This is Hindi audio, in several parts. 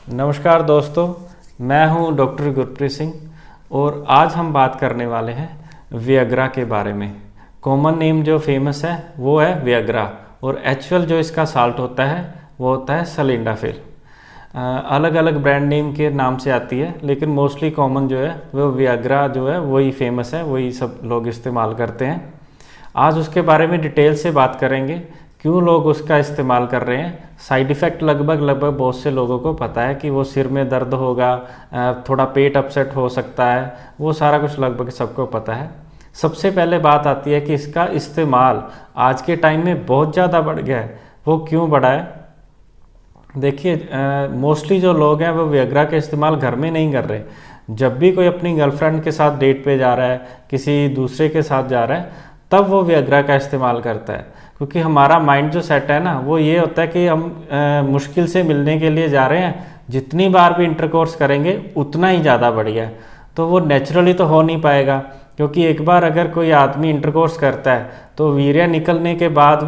नमस्कार दोस्तों, मैं हूं डॉक्टर गुरप्रीत सिंह और आज हम बात करने वाले हैं वियग्रा के बारे में। कॉमन नेम जो फेमस है वो है वियग्रा और एक्चुअल जो इसका साल्ट होता है वो होता है सलिंडाफिल। अलग अलग ब्रांड नेम के नाम से आती है, लेकिन मोस्टली कॉमन जो है वो वियग्रा जो है वही फेमस है, वही सब लोग इस्तेमाल करते हैं। आज उसके बारे में डिटेल से बात करेंगे, क्यों लोग उसका इस्तेमाल कर रहे हैं। साइड इफ़ेक्ट लगभग बहुत से लोगों को पता है कि वो सिर में दर्द होगा, थोड़ा पेट अपसेट हो सकता है, वो सारा कुछ लगभग सबको पता है। सबसे पहले बात आती है कि इसका इस्तेमाल आज के टाइम में बहुत ज़्यादा बढ़ गया है। वो क्यों बढ़ा है? देखिए, मोस्टली जो लोग हैं वो वियग्रा का इस्तेमाल घर में नहीं कर रहे। जब भी कोई अपनी गर्लफ्रेंड के साथ डेट पे जा रहा है, किसी दूसरे के साथ जा रहा है, तब वो वियग्रा का इस्तेमाल करता है। क्योंकि हमारा माइंड जो सेट है ना, वो ये होता है कि हम मुश्किल से मिलने के लिए जा रहे हैं, जितनी बार भी इंटरकोर्स करेंगे उतना ही ज़्यादा बढ़िया है। तो वो नेचुरली तो हो नहीं पाएगा, क्योंकि एक बार अगर कोई आदमी इंटरकोर्स करता है तो वीर्य निकलने के बाद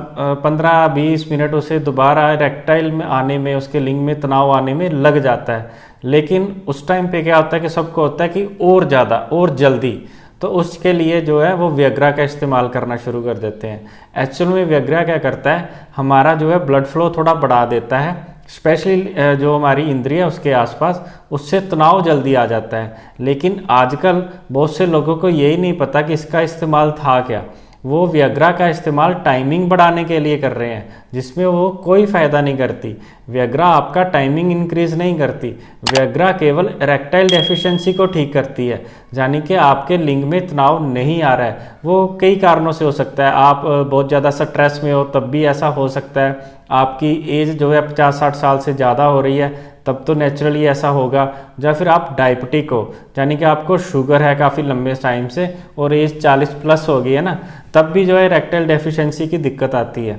15-20 मिनट उसे दोबारा इरेक्टाइल में आने में, उसके लिंग में तनाव आने में लग जाता है। लेकिन उस टाइम पे क्या होता है कि सबको होता है कि और ज़्यादा और जल्दी, तो उसके लिए जो है वो वियग्रा का इस्तेमाल करना शुरू कर देते हैं। एक्चुअल में वियग्रा क्या करता है, हमारा जो है ब्लड फ्लो थोड़ा बढ़ा देता है, स्पेशली जो हमारी इंद्रिय है उसके आसपास, उससे तनाव जल्दी आ जाता है। लेकिन आजकल बहुत से लोगों को यही नहीं पता कि इसका इस्तेमाल था क्या। वो वियग्रा का इस्तेमाल टाइमिंग बढ़ाने के लिए कर रहे हैं, जिसमें वो कोई फ़ायदा नहीं करती। वियग्रा आपका टाइमिंग इंक्रीज नहीं करती। वियग्रा केवल इरेक्टाइल डेफिशिएंसी को ठीक करती है, यानी कि आपके लिंग में तनाव नहीं आ रहा है। वो कई कारणों से हो सकता है, आप बहुत ज़्यादा स्ट्रेस में हो तब भी ऐसा हो सकता है, आपकी एज जो है 50-60 साल से ज़्यादा हो रही है तब तो नेचुरली ऐसा होगा, या फिर आप डायबिटिक हो, यानी कि आपको शुगर है काफ़ी लंबे टाइम से और एज 40+ हो गई है ना, तब भी जो है इरेक्टाइल डेफिशिएंसी की दिक्कत आती है।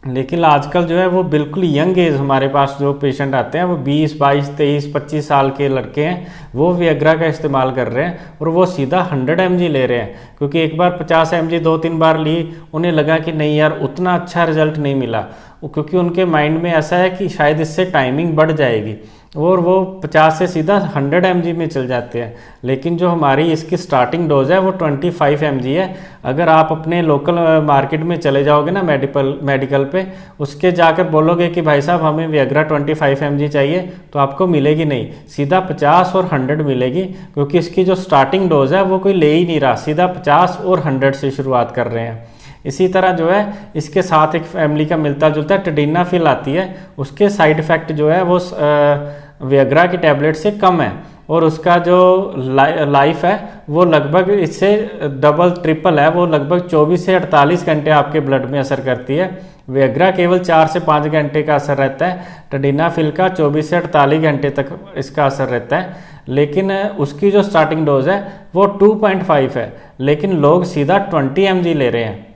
लेकिन आजकल जो है वो बिल्कुल यंग एज, हमारे पास जो पेशेंट आते हैं वो 20, 22, 23, 25 साल के लड़के हैं, वो वियग्रा का इस्तेमाल कर रहे हैं और वो सीधा 100 mg ले रहे हैं। क्योंकि एक बार 50 mg 2-3 बार ली, उन्हें लगा कि नहीं यार उतना अच्छा रिजल्ट नहीं मिला, क्योंकि उनके माइंड में ऐसा है कि शायद इससे टाइमिंग बढ़ जाएगी और वो 50 से सीधा 100 mg में चल जाते हैं। लेकिन जो हमारी इसकी स्टार्टिंग डोज है वो 25 mg है। अगर आप अपने लोकल मार्केट में चले जाओगे ना, मेडिकल पे, उसके जाकर बोलोगे कि भाई साहब हमें वियग्रा 25 mg चाहिए, तो आपको मिलेगी नहीं, सीधा 50 और 100 मिलेगी। क्योंकि इसकी जो स्टार्टिंग डोज है वो कोई ले ही नहीं रहा, सीधा 50 और 100 से शुरुआत कर रहे हैं। इसी तरह जो है इसके साथ एक फैमिली का मिलता जुलता टडिनाफिल आती है, उसके साइड इफ़ेक्ट जो है वो वियग्रा की टैबलेट से कम है और उसका जो लाइफ है वो लगभग इससे डबल ट्रिपल है। वो लगभग 24 से 48 घंटे आपके ब्लड में असर करती है। वियग्रा केवल 4 से 5 घंटे का असर रहता है, टडिनाफिल का 24 से 48 घंटे तक इसका असर रहता है। लेकिन उसकी जो स्टार्टिंग डोज है वो 2.5 है, लेकिन लोग सीधा 20 mg ले रहे हैं।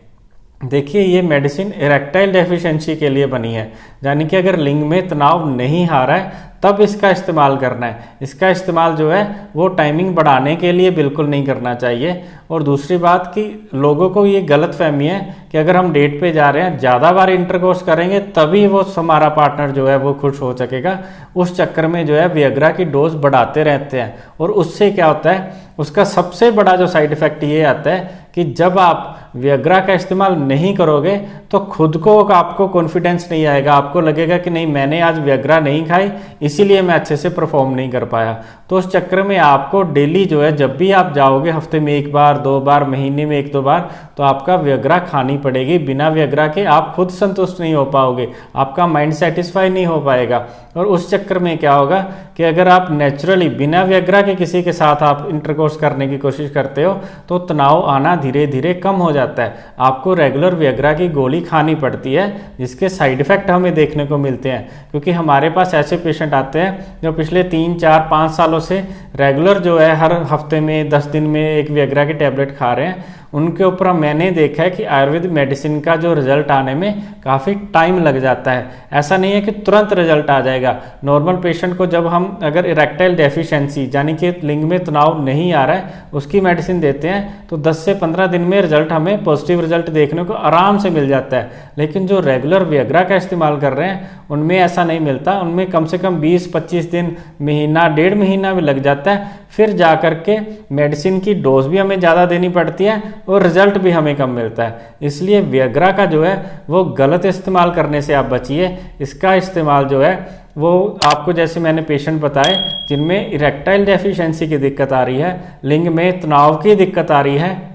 देखिए, ये मेडिसिन इरेक्टाइल डेफिशिएंसी के लिए बनी है, यानी कि अगर लिंग में तनाव नहीं आ रहा है तब इसका इस्तेमाल करना है। इसका इस्तेमाल जो है वो टाइमिंग बढ़ाने के लिए बिल्कुल नहीं करना चाहिए। और दूसरी बात कि लोगों को ये गलत फहमी है कि अगर हम डेट पे जा रहे हैं, ज़्यादा बार इंटरकोर्स करेंगे तभी वो हमारा पार्टनर जो है वो खुश हो सकेगा। उस चक्कर में जो है वियग्रा की डोज बढ़ाते रहते हैं और उससे क्या होता है, उसका सबसे बड़ा जो साइड इफ़ेक्ट ये आता है कि जब आप वियग्रा का इस्तेमाल नहीं करोगे तो खुद को आपको कॉन्फिडेंस नहीं आएगा। आपको लगेगा कि नहीं, मैंने आज वियग्रा नहीं खाई इसीलिए मैं अच्छे से परफॉर्म नहीं कर पाया। तो उस चक्कर में आपको डेली जो है, जब भी आप जाओगे, हफ्ते में 1 बार 2 बार, महीने में 1-2 बार, तो आपका वियग्रा खानी पड़ेगी। बिना वियग्रा के आप खुद संतुष्ट नहीं हो पाओगे, आपका माइंड सेटिस्फाई नहीं हो पाएगा। और उस चक्कर में क्या होगा कि अगर आप नेचुरली बिना वियग्रा के किसी के साथ आप इंटरकोर्स करने की कोशिश करते हो तो तनाव आना धीरे धीरे कम हो जाता है। आपको रेगुलर वियग्रा की गोली खानी पड़ती है, जिसके साइड इफ़ेक्ट हमें देखने को मिलते हैं। क्योंकि हमारे पास ऐसे पेशेंट आते हैं जो पिछले 3, 4, 5 सालों से रेगुलर जो है हर हफ्ते में 10 दिन में एक वियग्रा की टैबलेट खा रहे हैं उनके ऊपर मैंने देखा है कि आयुर्वेदिक मेडिसिन का जो रिजल्ट आने में काफ़ी टाइम लग जाता है। ऐसा नहीं है कि तुरंत रिजल्ट आ जाएगा। नॉर्मल पेशेंट को जब हम अगर इरेक्टाइल डेफिशिएंसी यानी कि लिंग में तनाव नहीं आ रहा है उसकी मेडिसिन देते हैं तो 10 से 15 दिन में रिजल्ट हमें पॉजिटिव रिजल्ट देखने को आराम से मिल जाता है। लेकिन जो रेगुलर वियग्रा का इस्तेमाल कर रहे हैं उनमें ऐसा नहीं मिलता, उनमें कम से कम 20-25 दिन, महीना, 1.5 महीना भी लग जाता है। फिर जा कर के मेडिसिन की डोज भी हमें ज़्यादा देनी पड़ती है और रिजल्ट भी हमें कम मिलता है। इसलिए वियग्रा का जो है वो गलत इस्तेमाल करने से आप बचिए। इसका इस्तेमाल जो है वो आपको, जैसे मैंने पेशेंट बताए जिनमें इरेक्टाइल डेफिशिएंसी की दिक्कत आ रही है, लिंग में तनाव की दिक्कत आ रही है,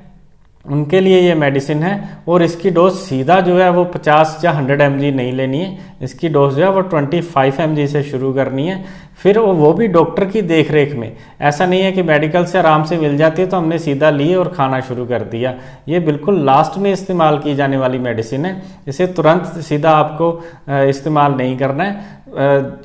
उनके लिए ये मेडिसिन है। और इसकी डोज सीधा जो है वो 50 या 100 mg नहीं लेनी है। इसकी डोज जो है वो 25 mg से शुरू करनी है, फिर वो भी डॉक्टर की देख रेख में। ऐसा नहीं है कि मेडिकल से आराम से मिल जाती है तो हमने सीधा ली और खाना शुरू कर दिया। ये बिल्कुल लास्ट में इस्तेमाल की जाने वाली मेडिसिन है, इसे तुरंत सीधा आपको इस्तेमाल नहीं करना है।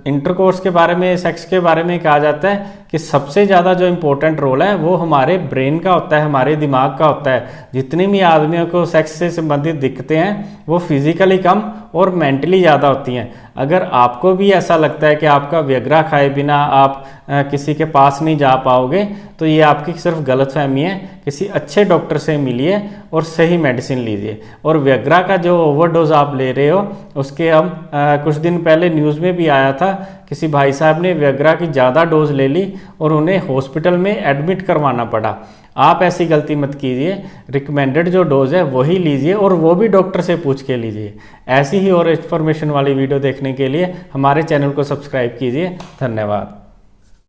इंटरकोर्स के बारे में, सेक्स के बारे में कहा जाता है कि सबसे ज़्यादा जो इम्पोर्टेंट रोल है वो हमारे ब्रेन का होता है, हमारे दिमाग का होता है। जितनी भी आदमियों को सेक्स से संबंधित दिक्कतें हैं वो फिजिकली कम और मेंटली ज़्यादा होती हैं। अगर आपको भी ऐसा लगता है कि आपका वियग्रा खाए बिना आप किसी के पास नहीं जा पाओगे तो ये आपकी सिर्फ गलतफहमी है। किसी अच्छे डॉक्टर से मिलिए और सही मेडिसिन लीजिए। और वियग्रा का जो ओवरडोज आप ले रहे हो उसके हम कुछ दिन पहले न्यूज़ में भी आया था, किसी भाई साहब ने वियग्रा की ज़्यादा डोज ले ली और उन्हें हॉस्पिटल में एडमिट करवाना पड़ा। आप ऐसी गलती मत कीजिए, रिकमेंडेड जो डोज है वही लीजिए और वो भी डॉक्टर से पूछ के लीजिए। ऐसी ही और इन्फॉर्मेशन वाली वीडियो देखने के लिए हमारे चैनल को सब्सक्राइब कीजिए। धन्यवाद।